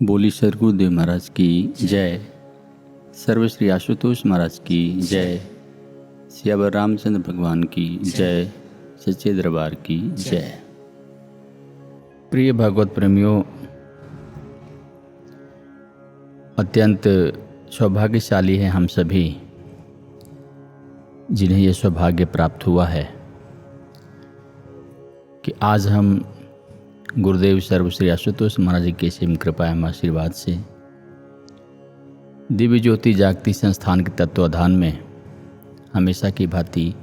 बोली सर गुरुदेव महाराज की जय। सर्वश्री आशुतोष महाराज की जय। सियावर रामचंद्र भगवान की जय। सच्चे दरबार की जय। प्रिय भागवत प्रेमियों, अत्यंत सौभाग्यशाली हैं हम सभी जिन्हें यह सौभाग्य प्राप्त हुआ है कि आज हम गुरुदेव सर्वश्री आशुतोष महाराज जी के सिम कृपा एवं आशीर्वाद से दिव्य ज्योति जागती संस्थान के तत्वाधान में हमेशा की भांति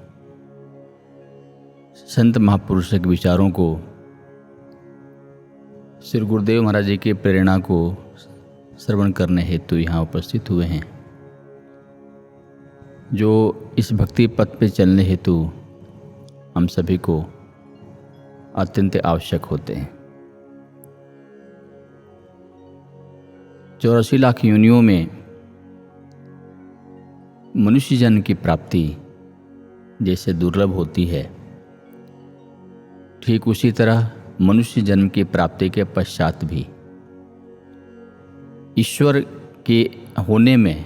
संत महापुरुषों के विचारों को, श्री गुरुदेव महाराज जी की प्रेरणा को श्रवण करने हेतु यहाँ उपस्थित हुए हैं, जो इस भक्ति पथ पे चलने हेतु हम सभी को अत्यंत आवश्यक होते हैं। 84 लाख योनियों में मनुष्य जन्म की प्राप्ति जैसे दुर्लभ होती है, ठीक उसी तरह मनुष्य जन्म की प्राप्ति के पश्चात भी ईश्वर के होने में,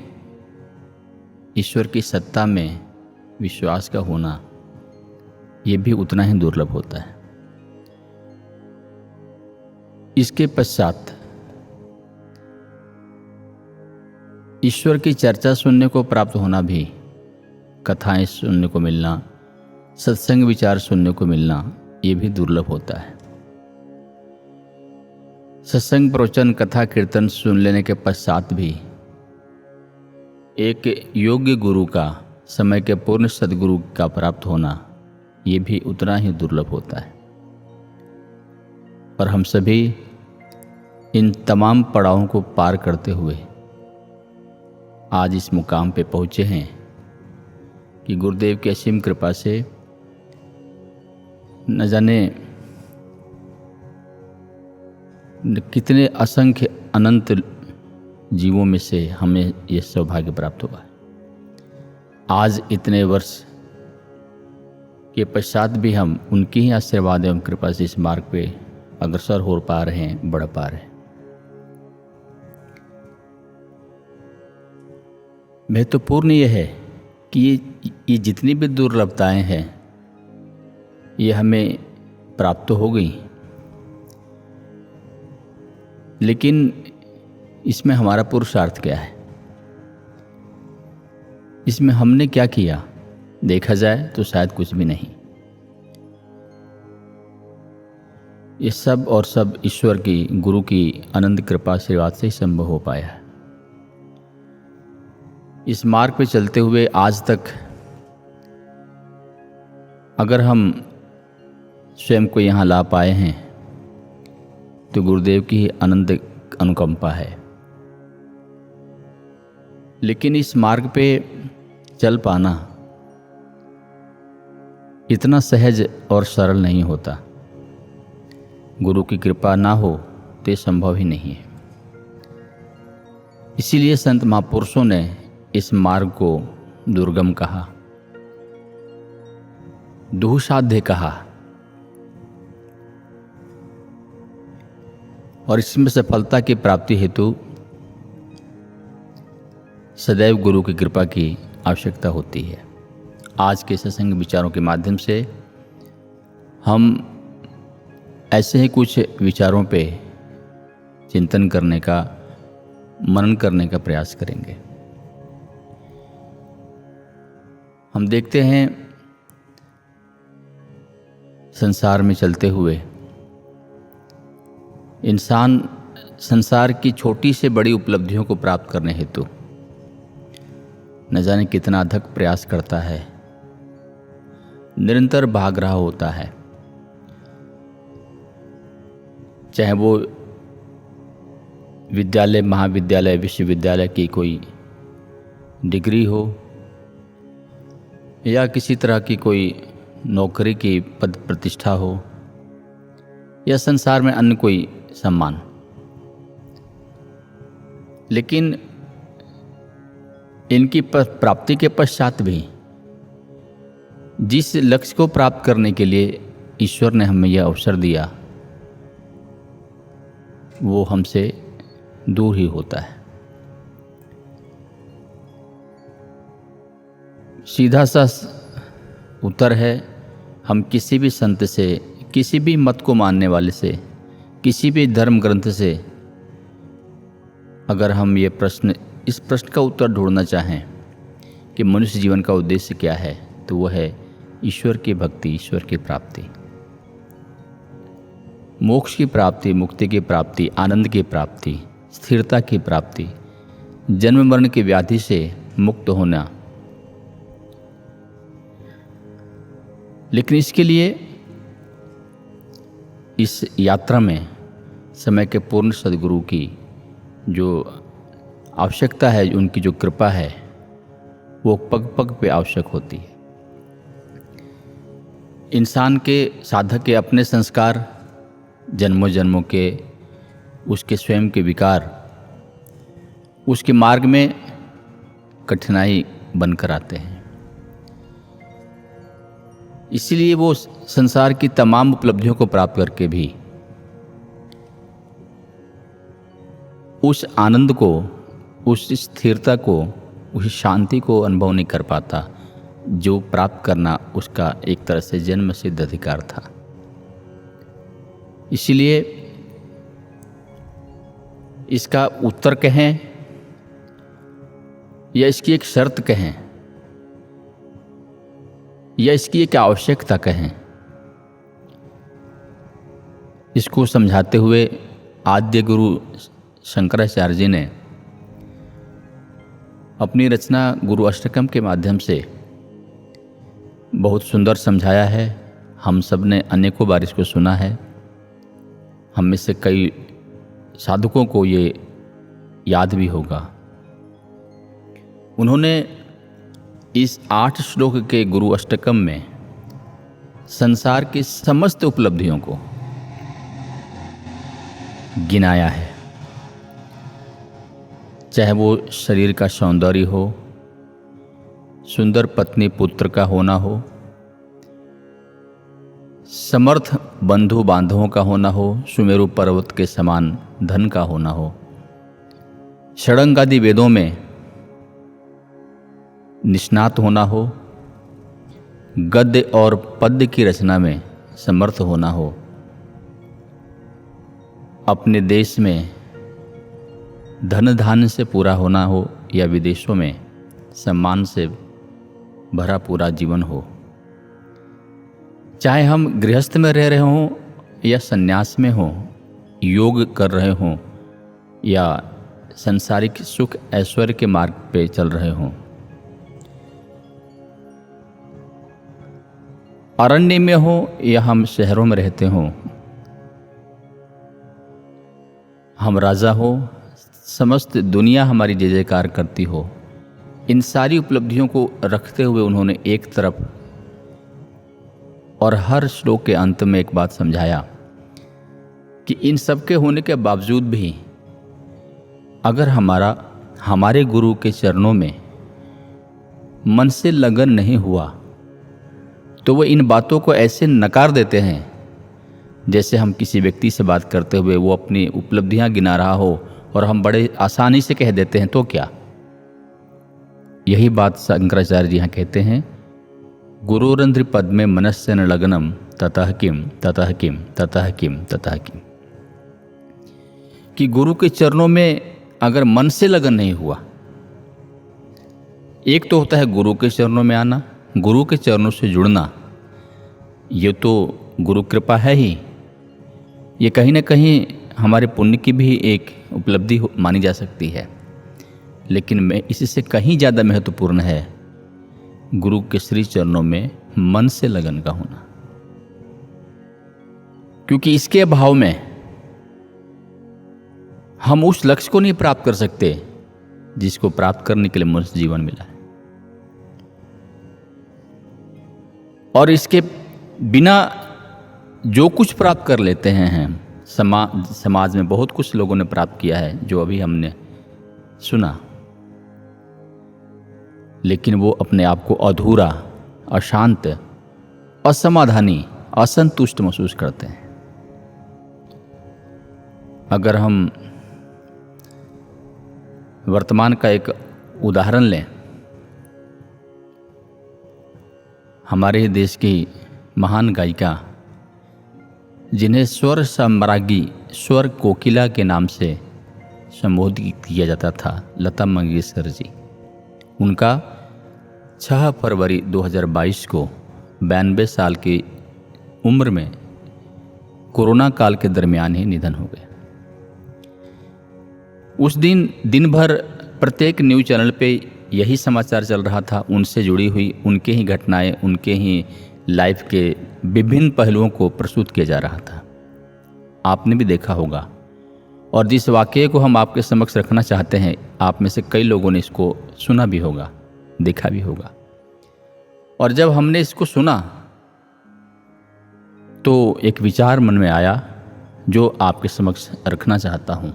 ईश्वर की सत्ता में विश्वास का होना, ये भी उतना ही दुर्लभ होता है। इसके पश्चात ईश्वर की चर्चा सुनने को प्राप्त होना भी, कथाएं सुनने को मिलना, सत्संग विचार सुनने को मिलना, ये भी दुर्लभ होता है। सत्संग प्रवचन कथा कीर्तन सुन लेने के पश्चात भी एक योग्य गुरु का, समय के पूर्ण सद्गुरु का प्राप्त होना, ये भी उतना ही दुर्लभ होता है। पर हम सभी इन तमाम पड़ावों को पार करते हुए आज इस मुकाम पे पहुँचे हैं कि गुरुदेव की असीम कृपा से न जाने कितने असंख्य अनंत जीवों में से हमें यह सौभाग्य प्राप्त हुआ है। आज इतने वर्ष के पश्चात भी हम उनकी ही आशीर्वाद एवं कृपा से इस मार्ग पे अग्रसर हो पा रहे हैं, बढ़ पा रहे हैं। महत्वपूर्ण यह है कि ये जितनी भी दुर्लभताएं हैं ये हमें प्राप्त हो गई, लेकिन इसमें हमारा पुरुषार्थ क्या है, इसमें हमने क्या किया, देखा जाए तो शायद कुछ भी नहीं। ये सब और सब ईश्वर की, गुरु की अनंत कृपा आशीर्वाद से ही संभव हो पाया है। इस मार्ग पे चलते हुए आज तक अगर हम स्वयं को यहाँ ला पाए हैं तो गुरुदेव की ही अनंत अनुकंपा है। लेकिन इस मार्ग पे चल पाना इतना सहज और सरल नहीं होता। गुरु की कृपा ना हो तो ये संभव ही नहीं है। इसीलिए संत महापुरुषों ने इस मार्ग को दुर्गम कहा, दुःसाध्य कहा, और इसमें सफलता की प्राप्ति हेतु सदैव गुरु की कृपा की आवश्यकता होती है। आज के सत्संग विचारों के माध्यम से हम ऐसे ही कुछ विचारों पे चिंतन करने का, मनन करने का प्रयास करेंगे। हम देखते हैं संसार में चलते हुए इंसान संसार की छोटी से बड़ी उपलब्धियों को प्राप्त करने हेतु न जाने कितना अथक प्रयास करता है, निरंतर भाग रहा होता है। चाहे वो विद्यालय, महाविद्यालय, विश्वविद्यालय की कोई डिग्री हो या किसी तरह की कोई नौकरी की पद प्रतिष्ठा हो या संसार में अन्य कोई सम्मान, लेकिन इनकी प्राप्ति के पश्चात भी जिस लक्ष्य को प्राप्त करने के लिए ईश्वर ने हमें यह अवसर दिया, वो हमसे दूर ही होता है। सीधा सा उत्तर है, हम किसी भी संत से, किसी भी मत को मानने वाले से, किसी भी धर्म ग्रंथ से अगर हम इस प्रश्न का उत्तर ढूंढना चाहें कि मनुष्य जीवन का उद्देश्य क्या है, तो वह है ईश्वर की भक्ति, ईश्वर की प्राप्ति, मोक्ष की प्राप्ति, मुक्ति की प्राप्ति, आनंद की प्राप्ति, स्थिरता की प्राप्ति, जन्म मरण की व्याधि से मुक्त होना। लेकिन इसके लिए इस यात्रा में समय के पूर्ण सद्गुरु की जो आवश्यकता है, उनकी जो कृपा है, वो पग पग पे आवश्यक होती है। इंसान के, साधक के अपने संस्कार, जन्मों जन्मों के उसके स्वयं के विकार उसके मार्ग में कठिनाई बनकर आते हैं। इसीलिए वो संसार की तमाम उपलब्धियों को प्राप्त करके भी उस आनंद को, उस स्थिरता को, उस शांति को अनुभव नहीं कर पाता जो प्राप्त करना उसका एक तरह से जन्म सिद्ध अधिकार था। इसलिए इसका उत्तर कहें या इसकी एक शर्त कहें या इसकी एक आवश्यकता कहें, इसको समझाते हुए आद्य गुरु शंकराचार्य जी ने अपनी रचना गुरु अष्टकम के माध्यम से बहुत सुंदर समझाया है। हम सब ने अनेकों बार इसको सुना है। हम में से कई साधकों को ये याद भी होगा। उन्होंने इस 8 श्लोक के गुरु अष्टकम में संसार की समस्त उपलब्धियों को गिनाया है, चाहे वो शरीर का सौंदर्य हो, सुंदर पत्नी पुत्र का होना हो, समर्थ बंधु बांधवों का होना हो, सुमेरु पर्वत के समान धन का होना हो, षडंग आदि वेदों में निष्णात होना हो, गद्य और पद्य की रचना में समर्थ होना हो, अपने देश में धन धान्य से पूरा होना हो या विदेशों में सम्मान से भरा पूरा जीवन हो, चाहे हम गृहस्थ में रह रहे हों या संन्यास में हों, योग कर रहे हों या सांसारिक सुख ऐश्वर्य के मार्ग पे चल रहे हों, अरण्य में हो या हम शहरों में रहते हों, हम राजा हो, समस्त दुनिया हमारी जय जयकार करती हो, इन सारी उपलब्धियों को रखते हुए उन्होंने एक तरफ और हर श्लोक के अंत में एक बात समझाया कि इन सब के होने के बावजूद भी अगर हमारे गुरु के चरणों में मन से लगन नहीं हुआ तो वो इन बातों को ऐसे नकार देते हैं जैसे हम किसी व्यक्ति से बात करते हुए वो अपनी उपलब्धियां गिना रहा हो और हम बड़े आसानी से कह देते हैं तो क्या। यही बात शंकराचार्य जी यहाँ कहते हैं, गुरुरंध्र पद में मनस्य न लगनम ततः किम ततः किम ततः किम ततः किम, कि गुरु के चरणों में अगर मन से लगन नहीं हुआ, एक तो होता है गुरु के चरणों में आना, गुरु के चरणों से जुड़ना, ये तो गुरु कृपा है ही, ये कहीं ना कहीं हमारे पुण्य की भी एक उपलब्धि मानी जा सकती है। लेकिन इससे कहीं ज़्यादा महत्वपूर्ण है गुरु के श्री चरणों में मन से लगन का होना, क्योंकि इसके अभाव में हम उस लक्ष्य को नहीं प्राप्त कर सकते जिसको प्राप्त करने के लिए मनुष्य जीवन मिला है। और इसके बिना जो कुछ प्राप्त कर लेते हैं हम, समाज में बहुत कुछ लोगों ने प्राप्त किया है जो अभी हमने सुना, लेकिन वो अपने आप को अधूरा, अशांत, असमाधानी, असंतुष्ट महसूस करते हैं। अगर हम वर्तमान का एक उदाहरण लें, हमारे ही देश की महान गायिका जिन्हें स्वर सम्राज्ञी, स्वर कोकिला के नाम से संबोधित किया जाता था, लता मंगेशकर जी, उनका 6 फरवरी 2022 को 92 साल की उम्र में कोरोना काल के दरमियान ही निधन हो गया। उस दिन भर प्रत्येक न्यूज़ चैनल पे यही समाचार चल रहा था, उनसे जुड़ी हुई उनके ही घटनाएं, उनके ही लाइफ के विभिन्न पहलुओं को प्रस्तुत किया जा रहा था। आपने भी देखा होगा, और जिस वाक़ये को हम आपके समक्ष रखना चाहते हैं, आप में से कई लोगों ने इसको सुना भी होगा, देखा भी होगा। और जब हमने इसको सुना तो एक विचार मन में आया जो आपके समक्ष रखना चाहता हूँ।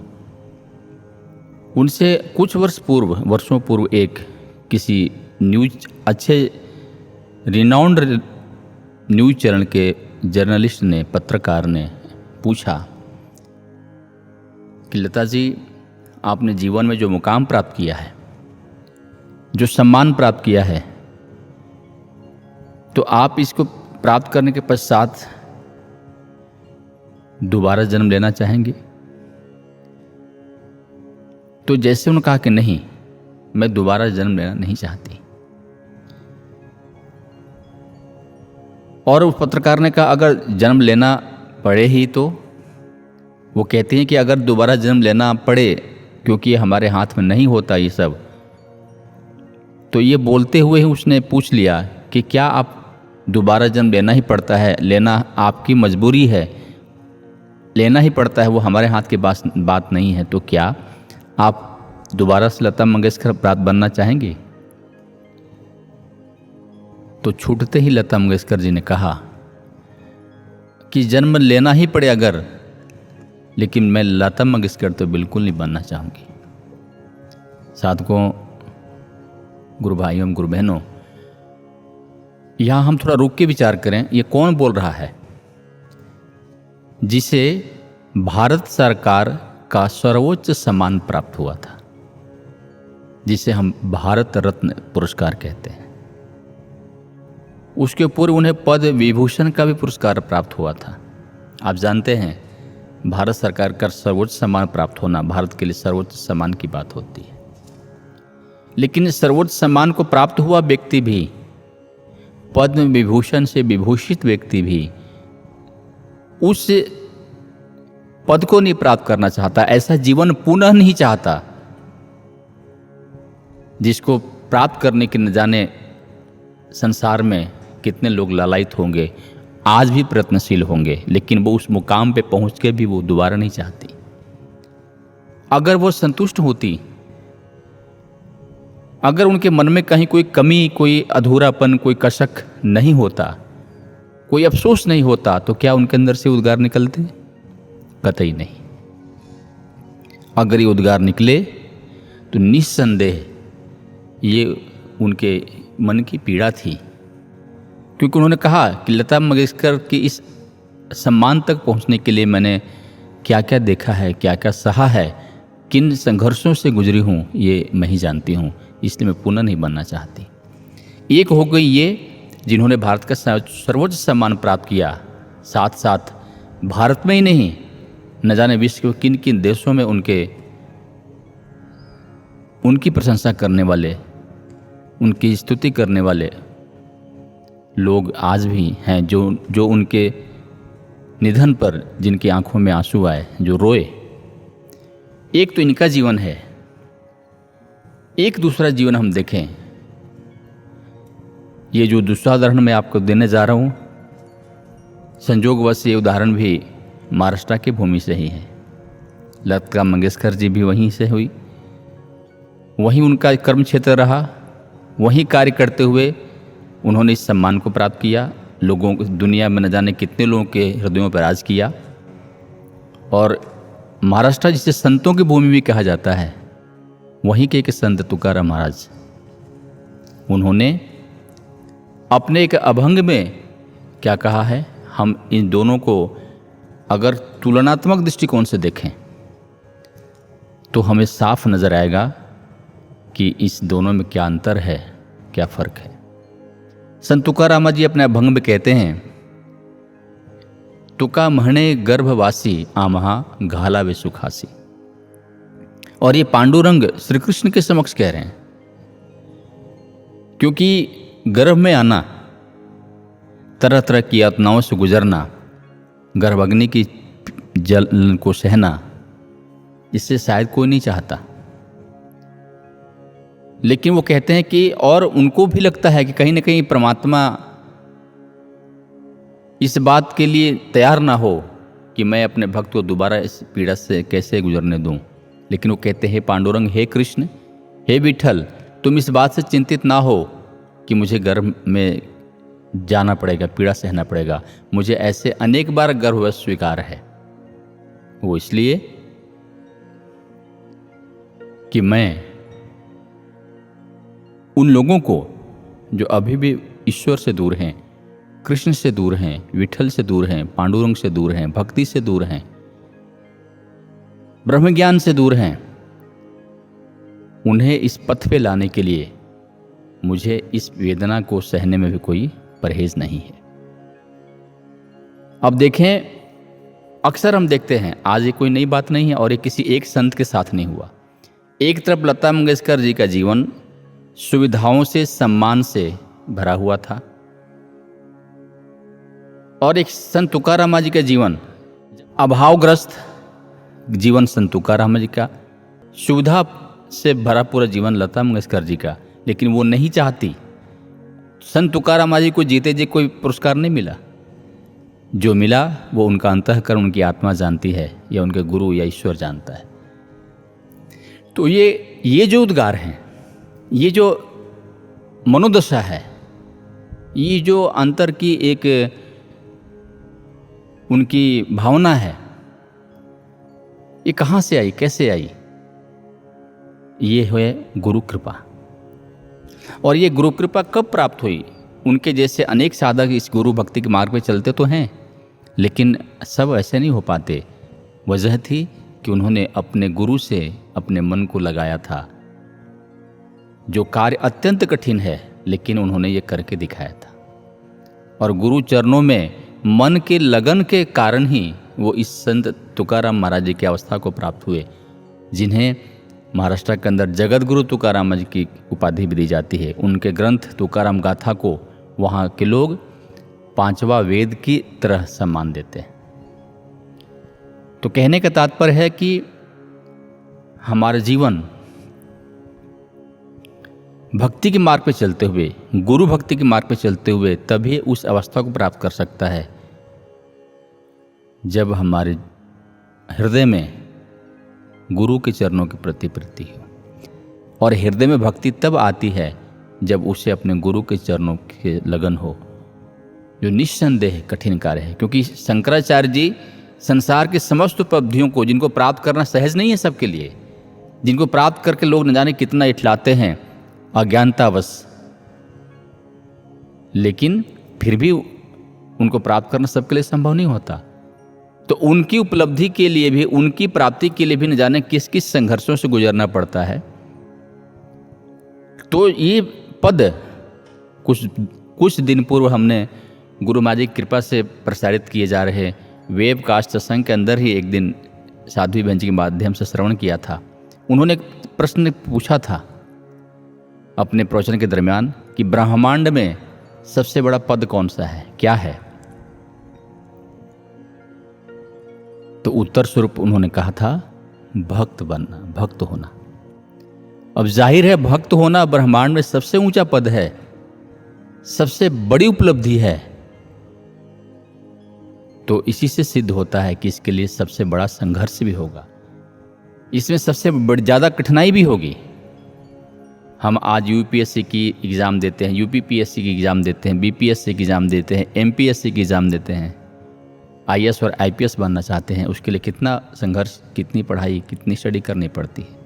उनसे कुछ वर्षों पूर्व एक किसी अच्छे रिनाउंड न्यूज़ चैनल के जर्नलिस्ट ने, पत्रकार ने पूछा कि लता जी, आपने जीवन में जो मुकाम प्राप्त किया है, जो सम्मान प्राप्त किया है, तो आप इसको प्राप्त करने के पश्चात दोबारा जन्म लेना चाहेंगे? तो जैसे उन्होंने कहा कि नहीं, मैं दोबारा जन्म लेना नहीं चाहती। और उस पत्रकार ने कहा, अगर जन्म लेना पड़े ही तो? वो कहते हैं कि अगर दोबारा जन्म लेना पड़े, क्योंकि हमारे हाथ में नहीं होता ये सब, तो ये बोलते हुए ही उसने पूछ लिया कि क्या आप दोबारा जन्म लेना ही पड़ता है? लेना आपकी मजबूरी है, लेना ही पड़ता है, वो हमारे हाथ की बात नहीं है। तो क्या आप दोबारा से लता मंगेशकर बनना चाहेंगे? तो छूटते ही लता मंगेशकर जी ने कहा कि जन्म लेना ही पड़े अगर, लेकिन मैं लता मंगेशकर तो बिल्कुल नहीं बनना चाहूँगी। साधकों, गुरु भाइयों, गुरु बहनों, यहाँ हम थोड़ा रुक के विचार करें, ये कौन बोल रहा है जिसे भारत सरकार का सर्वोच्च सम्मान प्राप्त हुआ था, जिसे हम भारत रत्न पुरस्कार कहते हैं। उसके पूर्व उन्हें पद्म विभूषण का भी पुरस्कार प्राप्त हुआ था। आप जानते हैं, भारत सरकार का सर्वोच्च सम्मान प्राप्त होना भारत के लिए सर्वोच्च सम्मान की बात होती है। लेकिन सर्वोच्च सम्मान को प्राप्त हुआ व्यक्ति भी, पद्म विभूषण से विभूषित व्यक्ति भी, उस पद को नहीं प्राप्त करना चाहता, ऐसा जीवन पुनः नहीं चाहता जिसको प्राप्त करने के न जाने संसार में कितने लोग लालायित होंगे, आज भी प्रयत्नशील होंगे, लेकिन वो उस मुकाम पे पहुंच के भी वो दोबारा नहीं चाहती। अगर वो संतुष्ट होती, अगर उनके मन में कहीं कोई कमी, कोई अधूरापन, कोई कसक नहीं होता, कोई अफसोस नहीं होता, तो क्या उनके अंदर से उद्गार निकलते? कतई नहीं। अगर ये उद्गार निकले तो निस्संदेह ये उनके मन की पीड़ा थी, क्योंकि उन्होंने कहा कि लता मंगेशकर की इस सम्मान तक पहुंचने के लिए मैंने क्या क्या देखा है, क्या क्या सहा है, किन संघर्षों से गुजरी हूँ, ये मैं ही जानती हूँ, इसलिए मैं पुनः नहीं बनना चाहती। एक हो गई ये जिन्होंने भारत का सर्वोच्च सम्मान प्राप्त किया, साथ साथ भारत में ही नहीं, न जाने विश्व के किन किन देशों में उनकी प्रशंसा करने वाले, उनकी स्तुति करने वाले लोग आज भी हैं, जो उनके निधन पर जिनकी आंखों में आंसू आए, जो रोए। एक तो इनका जीवन है, एक दूसरा जीवन हम देखें। ये जो दूसरा उदाहरण मैं आपको देने जा रहा हूँ, संयोगवश ये उदाहरण भी महाराष्ट्र की भूमि से ही है। लता मंगेशकर जी भी वहीं से हुई, वहीं उनका कर्म क्षेत्र रहा, वहीं कार्य करते हुए उन्होंने इस सम्मान को प्राप्त किया। लोगों को, दुनिया में न जाने कितने लोगों के हृदयों पर राज किया। और महाराष्ट्र जिसे संतों की भूमि भी कहा जाता है, वहीं के एक संत तुकाराम महाराज, उन्होंने अपने एक अभंग में क्या कहा है, हम इन दोनों को अगर तुलनात्मक दृष्टिकोण से देखें तो हमें साफ नजर आएगा कि इस दोनों में क्या अंतर है, क्या फर्क है। संत तुकाराम जी अपने अभंग में कहते हैं, तुका महणे गर्भवासी आमहा घाला वे सुखासी। और ये पांडुरंग श्री कृष्ण के समक्ष कह रहे हैं, क्योंकि गर्भ में आना, तरह तरह की यातनाओं से गुजरना, गर्भाग्नि की जल को सहना, इससे शायद कोई नहीं चाहता। लेकिन वो कहते हैं कि और उनको भी लगता है कि कहीं ना कहीं परमात्मा इस बात के लिए तैयार ना हो कि मैं अपने भक्त को दोबारा इस पीड़ा से कैसे गुजरने दूं। लेकिन वो कहते हैं, हे पांडुरंग, हे कृष्ण, हे विठल, तुम इस बात से चिंतित ना हो कि मुझे गर्भ में जाना पड़ेगा, पीड़ा सहना पड़ेगा। मुझे ऐसे अनेक बार गर्भवश स्वीकार है। वो इसलिए कि मैं उन लोगों को जो अभी भी ईश्वर से दूर हैं, कृष्ण से दूर हैं, विठल से दूर हैं, पांडुरंग से दूर हैं, भक्ति से दूर हैं, ब्रह्म ज्ञान से दूर हैं, उन्हें इस पथ पे लाने के लिए मुझे इस वेदना को सहने में भी कोई परहेज नहीं है। अब देखें, अक्सर हम देखते हैं, आज ये कोई नई बात नहीं है और ये किसी एक संत के साथ नहीं हुआ। एक तरफ लता मंगेशकर जी का जीवन सुविधाओं से, सम्मान से भरा हुआ था, और एक संत तुकाराम जी का जीवन अभावग्रस्त जीवन, संत तुकाराम जी का सुविधा से भरा पूरा जीवन लता मंगेशकर जी का। लेकिन वो नहीं चाहती, संत तुकाराम जी को जीते जी कोई पुरस्कार नहीं मिला। जो मिला वो उनका अंतःकरण, उनकी आत्मा जानती है, या उनके गुरु या ईश्वर जानता है। तो ये जो उद्गार हैं, ये जो मनोदशा है, ये जो अंतर की एक उनकी भावना है, ये कहाँ से आई, कैसे आई? ये है गुरु कृपा। और ये गुरु कृपा कब प्राप्त हुई? उनके जैसे अनेक साधक इस गुरु भक्ति के मार्ग पे चलते तो हैं, लेकिन सब ऐसे नहीं हो पाते। वजह थी कि उन्होंने अपने गुरु से अपने मन को लगाया था, जो कार्य अत्यंत कठिन है, लेकिन उन्होंने ये करके दिखाया था। और गुरु चरणों में मन के लगन के कारण ही वो इस संत तुकाराम महाराज जी की अवस्था को प्राप्त हुए, जिन्हें महाराष्ट्र के अंदर जगत गुरु तुकाराम जी की उपाधि भी दी जाती है। उनके ग्रंथ तुकाराम गाथा को वहाँ के लोग पांचवा वेद की तरह सम्मान देते हैं। तो कहने का तात्पर्य है कि हमारा जीवन भक्ति के मार्ग पे चलते हुए, गुरु भक्ति के मार्ग पे चलते हुए तभी उस अवस्था को प्राप्त कर सकता है जब हमारे हृदय में गुरु के चरणों के प्रति प्रीति हो। और हृदय में भक्ति तब आती है जब उसे अपने गुरु के चरणों के लगन हो, जो निस्संदेह कठिन कार्य है। क्योंकि शंकराचार्य जी संसार के समस्त उपलब्धियों को, जिनको प्राप्त करना सहज नहीं है सबके लिए, जिनको प्राप्त करके लोग न जाने कितना इठलाते हैं अज्ञानतावश, लेकिन फिर भी उनको प्राप्त करना सबके लिए संभव नहीं होता। तो उनकी उपलब्धि के लिए भी, उनकी प्राप्ति के लिए भी न जाने किस किस संघर्षों से गुजरना पड़ता है। तो ये पद कुछ दिन पूर्व हमने गुरु महाराज की कृपा से प्रसारित किए जा रहे वेबकास्ट सत्संग के अंदर ही एक दिन साध्वी बहन जी के माध्यम से श्रवण किया था। उन्होंने एक प्रश्न पूछा था अपने प्रवचन के दरमियान कि ब्रह्मांड में सबसे बड़ा पद कौन सा है, क्या है? तो उत्तर स्वरूप उन्होंने कहा था भक्त बनना, भक्त होना। अब जाहिर है भक्त होना ब्रह्मांड में सबसे ऊंचा पद है, सबसे बड़ी उपलब्धि है। तो इसी से सिद्ध होता है कि इसके लिए सबसे बड़ा संघर्ष भी होगा, इसमें सबसे ज़्यादा कठिनाई भी होगी। हम आज यूपीएससी की एग्ज़ाम देते हैं, यूपीपीएससी की एग्ज़ाम देते हैं, बीपीएससी की एग्ज़ाम देते हैं, एमपीएससी की एग्ज़ाम देते हैं, आईएएस और आईपीएस बनना चाहते हैं। उसके लिए कितना संघर्ष, कितनी पढ़ाई, कितनी स्टडी करनी पड़ती है,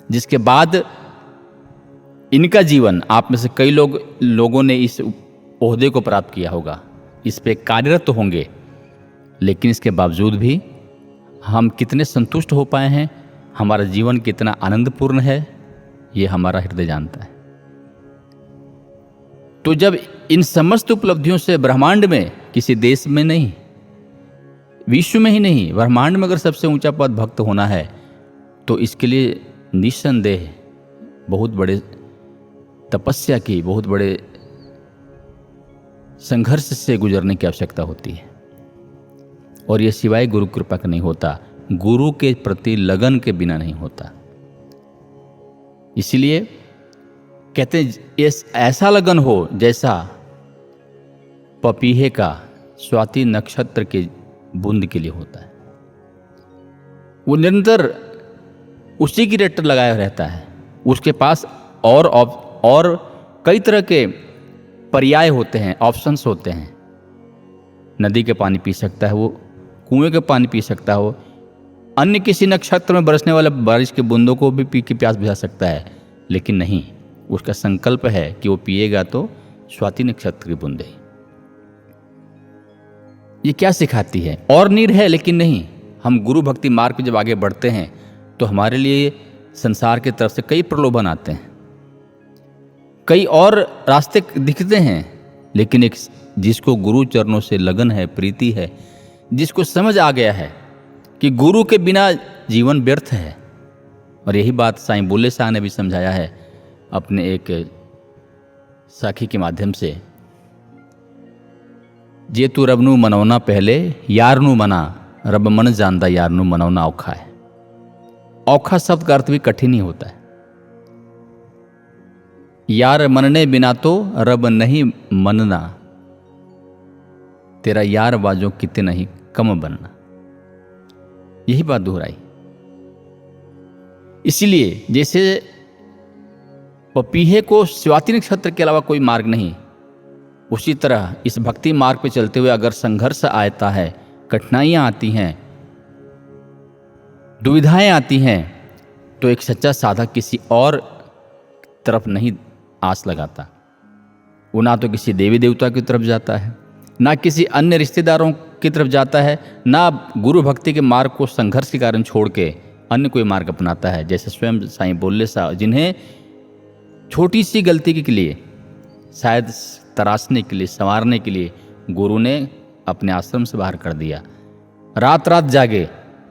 जिसके बाद इनका जीवन, आप में से कई लोगों ने इस ओहदे को प्राप्त किया होगा, इस पे कार्यरत होंगे, लेकिन इसके बावजूद भी हम कितने संतुष्ट हो पाए हैं, हमारा जीवन कितना आनंदपूर्ण है, ये हमारा हृदय जानता है। तो जब इन समस्त उपलब्धियों से ब्रह्मांड में, किसी देश में नहीं, विश्व में ही नहीं, ब्रह्मांड में अगर सबसे ऊंचा पद भक्त होना है तो इसके लिए निस्संदेह बहुत बड़े तपस्या की, बहुत बड़े संघर्ष से गुजरने की आवश्यकता होती है। और यह सिवाय गुरु कृपा का नहीं होता, गुरु के प्रति लगन के बिना नहीं होता। इसलिए कहते हैं ऐसा लगन हो जैसा पपीहे का स्वाति नक्षत्र के बूंद के लिए होता है। वो निरंतर उसी की रट लगाया रहता है। उसके पास और कई तरह के पर्याय होते हैं, ऑप्शंस होते हैं। नदी के पानी पी सकता है वो, कुएं के पानी पी सकता हो, अन्य किसी नक्षत्र में बरसने वाले बारिश के बूंदों को भी पी के प्यास बुझा सकता है। लेकिन नहीं, उसका संकल्प है कि वो पिएगा तो स्वाति नक्षत्र की बूंदे। ये क्या सिखाती है? और नीर है, लेकिन नहीं, हम गुरु भक्ति मार्ग पे जब आगे बढ़ते हैं तो हमारे लिए संसार की तरफ से कई प्रलोभन आते हैं, कई और रास्ते दिखते हैं। लेकिन एक जिसको गुरु चरणों से लगन है, प्रीति है, जिसको समझ आ गया है कि गुरु के बिना जीवन व्यर्थ है, और यही बात साईं बुल्ले शाह ने भी समझाया है अपने एक साखी के माध्यम से। जे तू रब नू मनौना पहले, यार नू मना, रब मन जानदा यार नू मनौना औखा है। औखा शब्द का अर्थ भी कठिन ही होता है। यार मनने बिना तो रब नहीं मनना, तेरा यार बाजो कितने नहीं कम बनना। यही बात दोहराई। इसीलिए जैसे पपीहे को स्वाति नक्षत्र के अलावा कोई मार्ग नहीं, उसी तरह इस भक्ति मार्ग पे चलते हुए अगर संघर्ष आता है, कठिनाइयां आती हैं, दुविधाएं आती हैं, तो एक सच्चा साधक किसी और तरफ नहीं आस लगाता। वो ना तो किसी देवी देवता की तरफ जाता है, ना किसी अन्य रिश्तेदारों की तरफ जाता है, ना गुरु भक्ति के मार्ग को संघर्ष के कारण छोड़ के अन्य कोई मार्ग अपनाता है। जैसे स्वयं साईं बुल्ले शाह, जिन्हें छोटी सी गलती के लिए शायद तराशने के लिए, संवारने के लिए गुरु ने अपने आश्रम से बाहर कर दिया। रात रात जागे,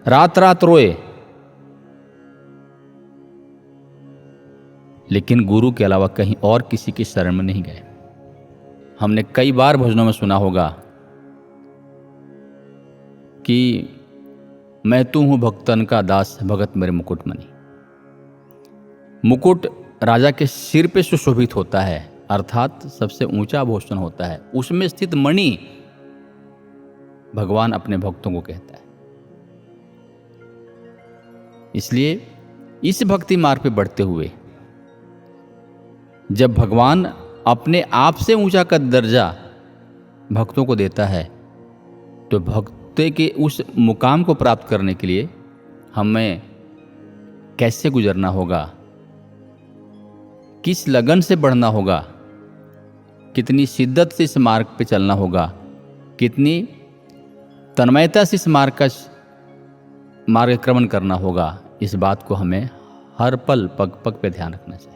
रात रात रोए, लेकिन गुरु के अलावा कहीं और किसी की शरण में नहीं गए। हमने कई बार भजनों में सुना होगा कि मैं तू हूं भक्तन का दास, भगत मेरे मुकुटमणि। मुकुट राजा के सिर पे सुशोभित होता है, अर्थात सबसे ऊंचा आभूषण होता है। उसमें स्थित मणि भगवान अपने भक्तों को कहता है। इसलिए इस भक्ति मार्ग पे बढ़ते हुए जब भगवान अपने आप से ऊंचा का दर्जा भक्तों को देता है, तो भक्ति के उस मुकाम को प्राप्त करने के लिए हमें कैसे गुजरना होगा, किस लगन से बढ़ना होगा, कितनी शिद्दत से इस मार्ग पे चलना होगा, कितनी तन्मयता से इस मार्गक्रमण करना होगा, इस बात को हमें हर पल पग पग पे ध्यान रखना चाहिए।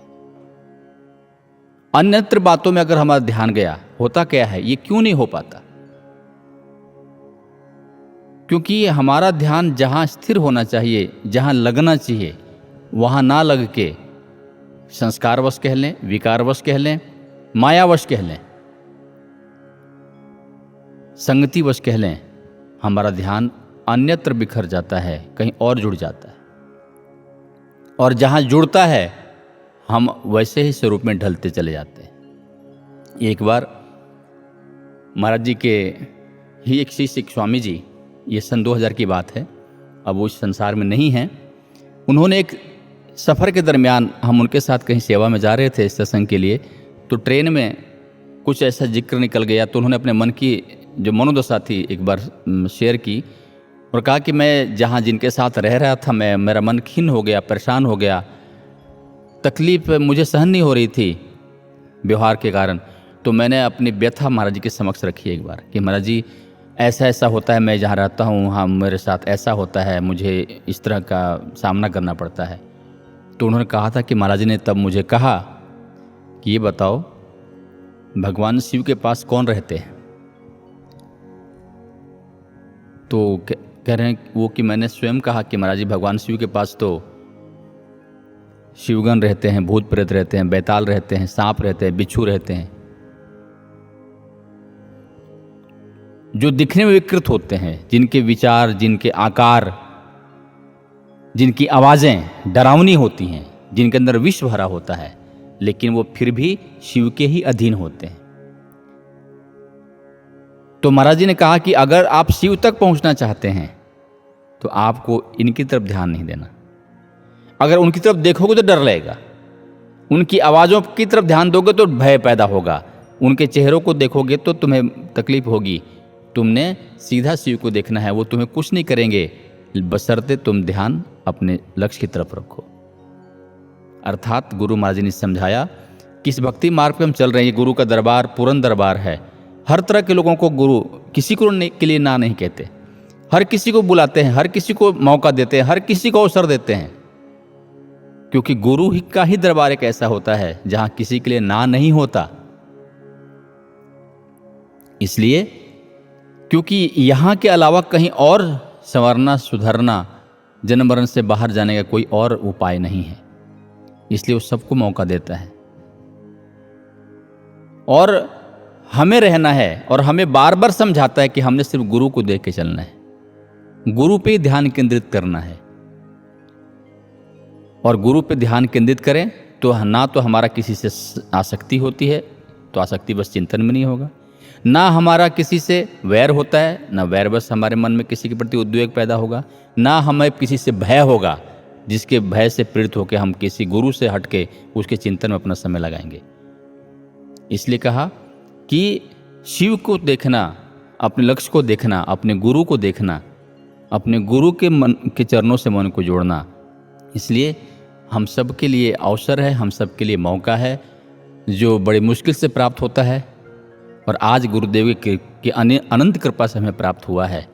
अन्यत्र बातों में अगर हमारा ध्यान गया, होता क्या है, ये क्यों नहीं हो पाता? क्योंकि हमारा ध्यान जहां स्थिर होना चाहिए, जहां लगना चाहिए, वहां ना लग के संस्कारवश कह लें, विकारवश कह लें, मायावश कह लें, संगतिवश कह लें, हमारा ध्यान अन्यत्र बिखर जाता है, कहीं और जुड़ जाता है। और जहां जुड़ता है हम वैसे ही स्वरूप में ढलते चले जाते हैं। एक बार महाराज जी के ही एक शिष्य स्वामी जी, ये सन 2000 की बात है, अब वो इस संसार में नहीं हैं, उन्होंने एक सफ़र के दरमियान, हम उनके साथ कहीं सेवा में जा रहे थे सत्संग के लिए, तो ट्रेन में कुछ ऐसा जिक्र निकल गया, तो उन्होंने अपने मन की जो मनोदशा थी एक बार शेयर की और कहा कि मैं जहाँ जिनके साथ रह रहा था, मेरा मन खिन्न हो गया, परेशान हो गया, तकलीफ मुझे सहन नहीं हो रही थी व्यवहार के कारण। तो मैंने अपनी व्यथा महाराज जी के समक्ष रखी एक बार कि महाराज जी ऐसा ऐसा होता है, मैं जहाँ रहता हूँ हाँ मेरे साथ ऐसा होता है, मुझे इस तरह का सामना करना पड़ता है। तो उन्होंने कहा था कि महाराज जी ने तब मुझे कहा कि ये बताओ भगवान शिव के पास कौन रहते हैं। तो कह रहे हैं वो कि मैंने स्वयं कहा कि महाराज जी भगवान शिव के पास तो शिवगण रहते हैं, भूत प्रेत रहते हैं, बैताल रहते हैं, सांप रहते हैं, बिच्छू रहते हैं, जो दिखने में विकृत होते हैं, जिनके विचार, जिनके आकार, जिनकी आवाज़ें डरावनी होती हैं, जिनके अंदर विष भरा होता है, लेकिन वो फिर भी शिव के ही अधीन होते हैं। तो महाराज जी ने कहा कि अगर आप शिव तक पहुंचना चाहते हैं तो आपको इनकी तरफ ध्यान नहीं देना। अगर उनकी तरफ देखोगे तो डर लगेगा, उनकी आवाज़ों की तरफ ध्यान दोगे तो भय पैदा होगा, उनके चेहरों को देखोगे तो तुम्हें तकलीफ होगी। तुमने सीधा शिव को देखना है, वो तुम्हें कुछ नहीं करेंगे बशर्ते तुम ध्यान अपने लक्ष्य की तरफ रखो। अर्थात गुरु महाराज जी ने समझाया कि इस भक्ति मार्ग पर हम चल रहे हैं, गुरु का दरबार पूर्ण दरबार है। हर तरह के लोगों को गुरु किसी को के लिए ना नहीं कहते, हर किसी को बुलाते हैं, हर किसी को मौका देते हैं, हर किसी को अवसर देते हैं, क्योंकि गुरु ही का ही दरबार एक ऐसा होता है जहां किसी के लिए ना नहीं होता। इसलिए क्योंकि यहां के अलावा कहीं और संवरना, सुधरना, जन्म मरण से बाहर जाने का कोई और उपाय नहीं है, इसलिए वो सबको मौका देता है और हमें रहना है और हमें बार बार समझाता है कि हमने सिर्फ गुरु को देख के चलना है, गुरु पे ही ध्यान केंद्रित करना है। और गुरु पे ध्यान केंद्रित करें तो ना तो हमारा किसी से आसक्ति होती है, तो आसक्ति बस चिंतन में नहीं होगा, ना हमारा किसी से वैर होता है, ना वैर बस हमारे मन में किसी के प्रति उद्वेग पैदा होगा, ना हमें किसी से भय होगा जिसके भय से प्रेरित होकर हम किसी गुरु से हटके उसके चिंतन में अपना समय लगाएंगे। इसलिए कहा कि शिव को देखना, अपने लक्ष्य को देखना, अपने गुरु को देखना, अपने गुरु के मन के चरणों से मन को जोड़ना, इसलिए हम सब के लिए अवसर है, हम सब के लिए मौका है जो बड़ी मुश्किल से प्राप्त होता है और आज गुरुदेव की अनंत कृपा से हमें प्राप्त हुआ है।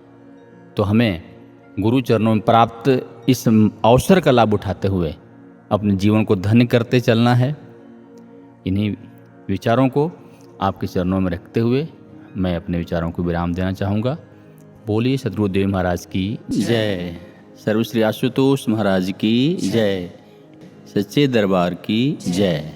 तो हमें गुरु चरणों में प्राप्त इस अवसर का लाभ उठाते हुए अपने जीवन को धन्य करते चलना है। इन्हीं विचारों को आपके चरणों में रखते हुए मैं अपने विचारों को विराम देना चाहूँगा। बोलिए सद्गुरुदेव महाराज की जय, सर्वश्री आशुतोष महाराज की जय, सच्चे दरबार की जय।